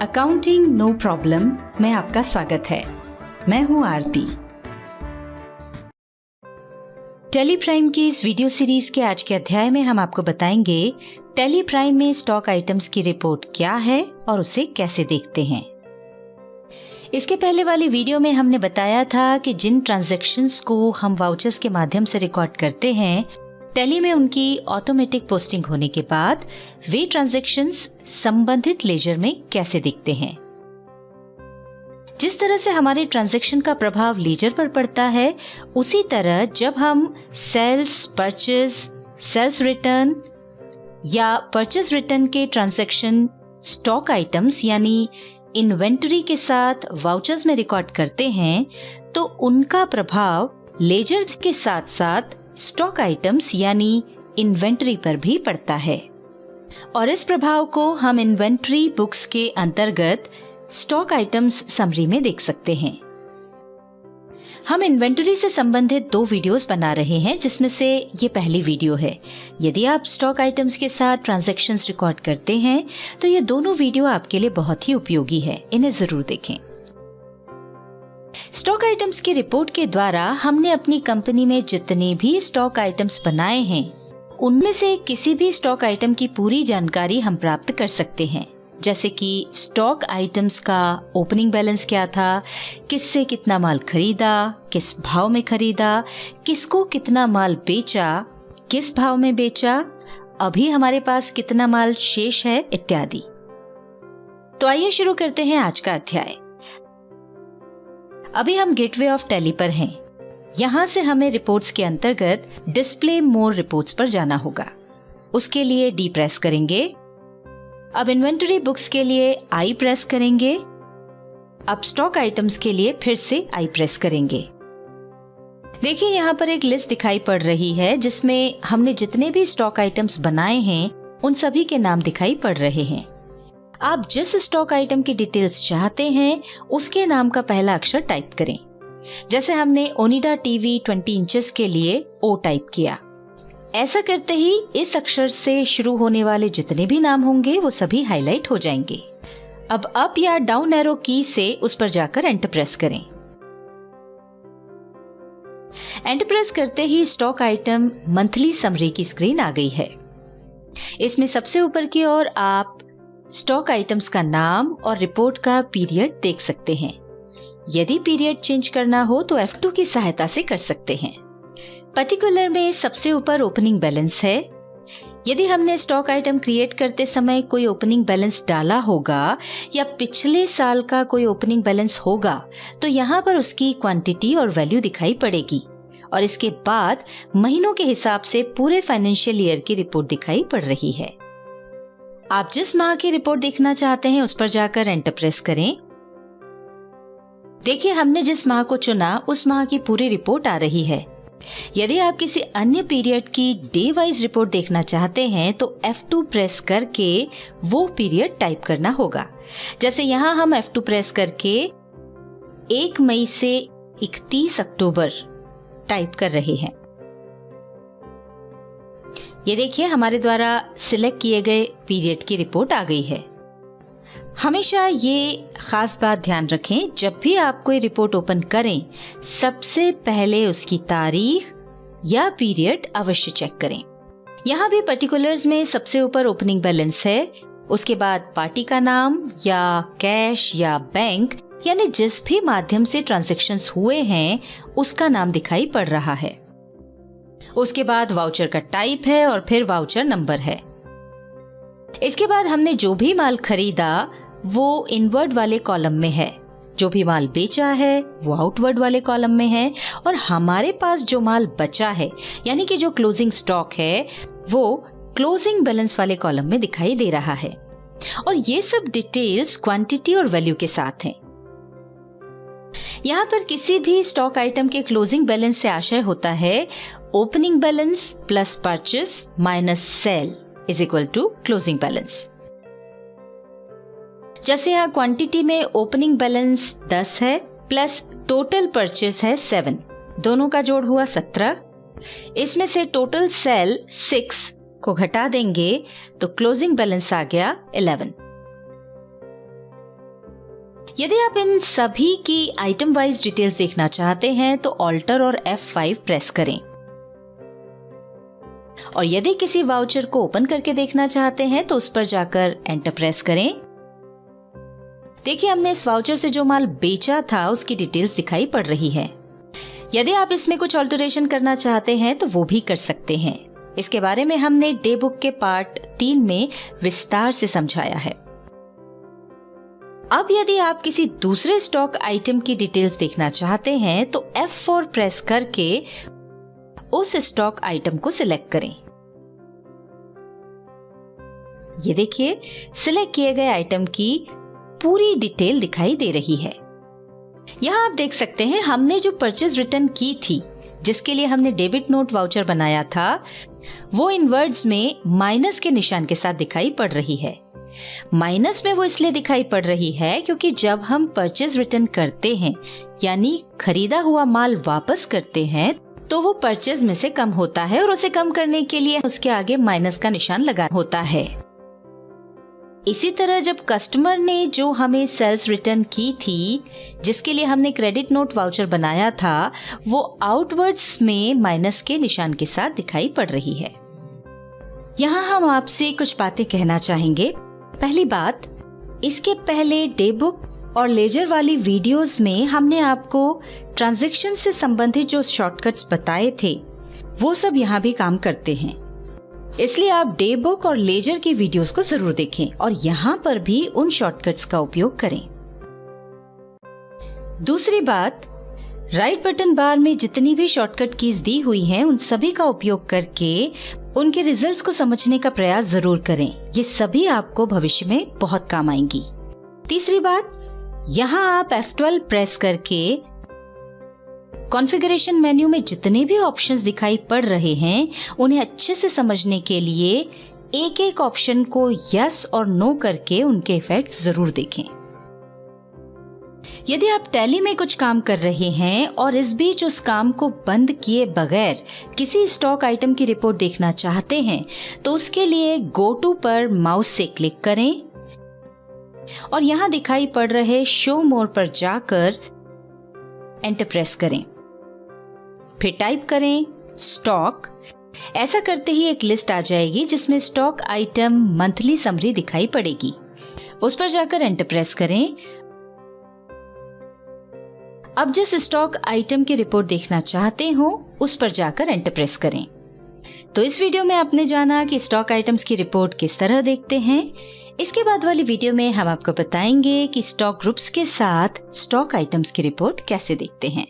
Accounting no problem में आपका स्वागत है। मैं हूं आरती। टेली प्राइम की इस वीडियो सीरीज के आज के अध्याय में हम आपको बताएंगे टेली प्राइम में स्टॉक आइटम्स की रिपोर्ट क्या है और उसे कैसे देखते हैं। इसके पहले वाली वीडियो में हमने बताया था कि जिन ट्रांजैक्शंस को हम वाउचर्स के माध्यम से रिकॉर्ड करते हैं, टेली में उनकी ऑटोमेटिक पोस्टिंग होने के बाद वे ट्रांजैक्शंस संबंधित लेजर में कैसे दिखते हैं। जिस तरह से हमारे ट्रांजैक्शन का प्रभाव लेजर पर पड़ता है, उसी तरह जब हम सेल्स, परचेज, सेल्स रिटर्न या परचेज रिटर्न के ट्रांजैक्शन स्टॉक आइटम्स यानी इन्वेंटरी के साथ वाउचर्स में रिकॉर्ड करते हैं, तो उनका प्रभाव लेजर्स के साथ साथ स्टॉक आइटम्स यानी इन्वेंटरी पर भी पड़ता है। और इस प्रभाव को हम इन्वेंटरी बुक्स के अंतर्गत स्टॉक आइटम्स समरी में देख सकते हैं। हम इन्वेंटरी से संबंधित 2 वीडियोस बना रहे हैं, जिसमें से ये पहली वीडियो है। यदि आप स्टॉक आइटम्स के साथ ट्रांजैक्शंस रिकॉर्ड करते हैं तो ये दोनों वीडियो आपके लिए बहुत ही उपयोगी है, इन्हें जरूर देखें। स्टॉक आइटम्स की रिपोर्ट के द्वारा हमने अपनी कंपनी में जितने भी स्टॉक आइटम्स बनाए हैं, उनमें से किसी भी स्टॉक आइटम की पूरी जानकारी हम प्राप्त कर सकते हैं। जैसे कि स्टॉक आइटम्स का ओपनिंग बैलेंस क्या था, किससे कितना माल खरीदा, किस भाव में खरीदा, किसको कितना माल बेचा, किस भाव में बेचा, अभी हमारे पास कितना माल शेष है, इत्यादि। तो आइए शुरू करते हैं आज का अध्याय। अभी हम गेटवे ऑफ टेली पर हैं। यहाँ से हमें रिपोर्ट्स के अंतर्गत डिस्प्ले मोर रिपोर्ट्स पर जाना होगा। उसके लिए डी प्रेस करेंगे। अब इन्वेंटरी बुक्स के लिए आई प्रेस करेंगे। अब स्टॉक आइटम्स के लिए फिर से आई प्रेस करेंगे। देखिए यहाँ पर एक लिस्ट दिखाई पड़ रही है, जिसमें हमने जितने भी स्टॉक आइटम्स बनाए हैं उन सभी के नाम दिखाई पड़ रहे हैं। आप जिस स्टॉक आइटम की डिटेल्स चाहते हैं उसके नाम का पहला अक्षर टाइप करें। जैसे हमने ओनिडा टीवी 20 इंचेस के लिए ओ टाइप किया। ऐसा करते ही इस अक्षर से शुरू होने वाले जितने भी नाम होंगे वो सभी हाईलाइट हो जाएंगे। अब अप या डाउन एरो की से उस पर जाकर एंटर प्रेस करें। एंटर प्रेस करते ही स्टॉक आइटम मंथली समरी की स्क्रीन आ गई है। इसमें सबसे ऊपर की ओर आप स्टॉक आइटम्स का नाम और रिपोर्ट का पीरियड देख सकते हैं। यदि पीरियड चेंज करना हो तो F2 की सहायता से कर सकते हैं। पर्टिकुलर में सबसे ऊपर ओपनिंग बैलेंस है। यदि हमने स्टॉक आइटम क्रिएट करते समय कोई ओपनिंग बैलेंस डाला होगा या पिछले साल का कोई ओपनिंग बैलेंस होगा, तो यहाँ पर उसकी क्वांटिटी और वैल्यू दिखाई पड़ेगी और इसके बाद महीनों के हिसाब से पूरे फाइनेंशियल ईयर की रिपोर्ट दिखाई पड़ रही है। आप जिस माह की रिपोर्ट देखना चाहते हैं उस पर जाकर एंटर प्रेस करें। देखिए हमने जिस माह को चुना उस माह की पूरी रिपोर्ट आ रही है। यदि आप किसी अन्य पीरियड की डे वाइज रिपोर्ट देखना चाहते हैं तो F2 प्रेस करके वो पीरियड टाइप करना होगा। जैसे यहाँ हम F2 प्रेस करके 1 मई से 31 अक्टूबर टाइप कर रहे हैं। ये देखिए हमारे द्वारा सिलेक्ट किए गए पीरियड की रिपोर्ट आ गई है। हमेशा ये खास बात ध्यान रखें, जब भी आप कोई रिपोर्ट ओपन करें सबसे पहले उसकी तारीख या पीरियड अवश्य चेक करें। यहाँ भी पर्टिकुलर्स में सबसे ऊपर ओपनिंग बैलेंस है, उसके बाद पार्टी का नाम या कैश या बैंक यानी जिस भी माध्यम से ट्रांजैक्शंस हुए हैं उसका नाम दिखाई पड़ रहा है। उसके बाद वाउचर का टाइप है और फिर वाउचर नंबर है। इसके बाद हमने जो भी माल खरीदा वो इनवर्ड वाले कॉलम में है, जो भी माल बेचा है वो आउटवर्ड वाले कॉलम में है और हमारे पास जो माल बचा है यानी कि जो क्लोजिंग स्टॉक है वो क्लोजिंग बैलेंस वाले कॉलम में दिखाई दे रहा है। और ये सब डिटेल्स क्वांटिटी और वैल्यू के साथ हैं। यहाँ पर किसी भी स्टॉक आइटम के क्लोजिंग बैलेंस से आशय होता है opening balance plus purchase minus sale is equal to closing balance. जैसे यहाँ क्वांटिटी में ओपनिंग बैलेंस 10 है प्लस टोटल परचेस है 7, दोनों का जोड़ हुआ 17। इसमें से टोटल सेल 6 को घटा देंगे तो क्लोजिंग बैलेंस आ गया 11। यदि आप इन सभी की आइटम वाइज डिटेल्स देखना चाहते हैं तो ऑल्टर और F5 प्रेस करें। और यदि किसी वाउचर को ओपन करके देखना चाहते हैं तो उस पर जाकर एंटर प्रेस करें। देखिए, हमने इस वाउचर से जो माल बेचा था उसकी डिटेल्स दिखाई पड़ रही है। यदि आप इसमें कुछ ऑल्टरेशन करना चाहते हैं तो वो भी कर सकते हैं। इसके बारे में हमने डे बुक के पार्ट 3 में विस्तार से समझाया है। अब यदि आप किसी दूसरे स्टॉक आइटम की डिटेल्स देखना चाहते हैं तो F4 प्रेस करके उस स्टॉक आइटम को सिलेक्ट करें। ये देखिए, सिलेक्ट किए गए आइटम की पूरी डिटेल दिखाई दे रही है। यहाँ आप देख सकते हैं हमने जो परचेज रिटर्न की थी, जिसके लिए हमने डेबिट नोट वाउचर बनाया था, वो इन वर्ड्स में माइनस के निशान के साथ दिखाई पड़ रही है। माइनस में वो इसलिए दिखाई पड़ रही है क्योंकि जब हम परचेज रिटर्न करते हैं, यानी खरीदा हुआ माल वापस करते हैं, तो वो परचेज में से कम होता है और उसे कम करने के लिए उसके आगे माइनस का निशान लगा होता है। इसी तरह जब कस्टमर ने जो हमें सेल्स रिटर्न की थी, जिसके लिए हमने क्रेडिट नोट वाउचर बनाया था, वो आउटवर्ड्स में माइनस के निशान के साथ दिखाई पड़ रही है। यहाँ हम आपसे कुछ बातें कहना चाहेंगे। पहली बात, इसके पहले डे बुक और लेजर वाली वीडियोस में हमने आपको ट्रांजैक्शन से संबंधित जो शॉर्टकट्स बताए थे, वो सब यहाँ भी काम करते हैं। इसलिए आप डे बुक और लेजर की वीडियोस को जरूर देखें और यहाँ पर भी उन शॉर्टकट्स का उपयोग करें। दूसरी बात, राइट बटन बार में जितनी भी शॉर्टकट कीज दी हुई हैं, उन सभी का उपयोग करके उनके रिजल्ट्स को समझने का प्रयास जरूर करें। ये सभी आपको भविष्य में बहुत काम आएंगी। तीसरी बात, यहाँ आप F12 प्रेस करके कॉन्फ़िगरेशन मेन्यू में जितने भी ऑप्शंस दिखाई पड़ रहे हैं, उन्हें अच्छे से समझने के लिए एक एक ऑप्शन को यस और नो करके उनके इफेक्ट्स जरूर देखें। यदि आप टैली में कुछ काम कर रहे हैं और इस बीच उस काम को बंद किए बगैर किसी स्टॉक आइटम की रिपोर्ट देखना चाहते हैं, तो उसके लिए गो टू पर माउस से क्लिक करें और यहाँ दिखाई पड़ रहे शो मोर पर जाकर एंटर प्रेस करें। फिर टाइप करें स्टॉक। ऐसा करते ही एक लिस्ट आ जाएगी जिसमें स्टॉक आइटम मंथली समरी दिखाई पड़ेगी। उस पर जाकर एंटर प्रेस करें। अब जिस स्टॉक आइटम की रिपोर्ट देखना चाहते हो, उस पर जाकर एंटर प्रेस करें। तो इस वीडियो में आपने जाना कि स्टॉक आइटम्स की रिपोर्ट किस तरह देखते हैं। इसके बाद वाली वीडियो में हम आपको बताएंगे कि स्टॉक ग्रुप्स के साथ स्टॉक आइटम्स की रिपोर्ट कैसे देखते हैं।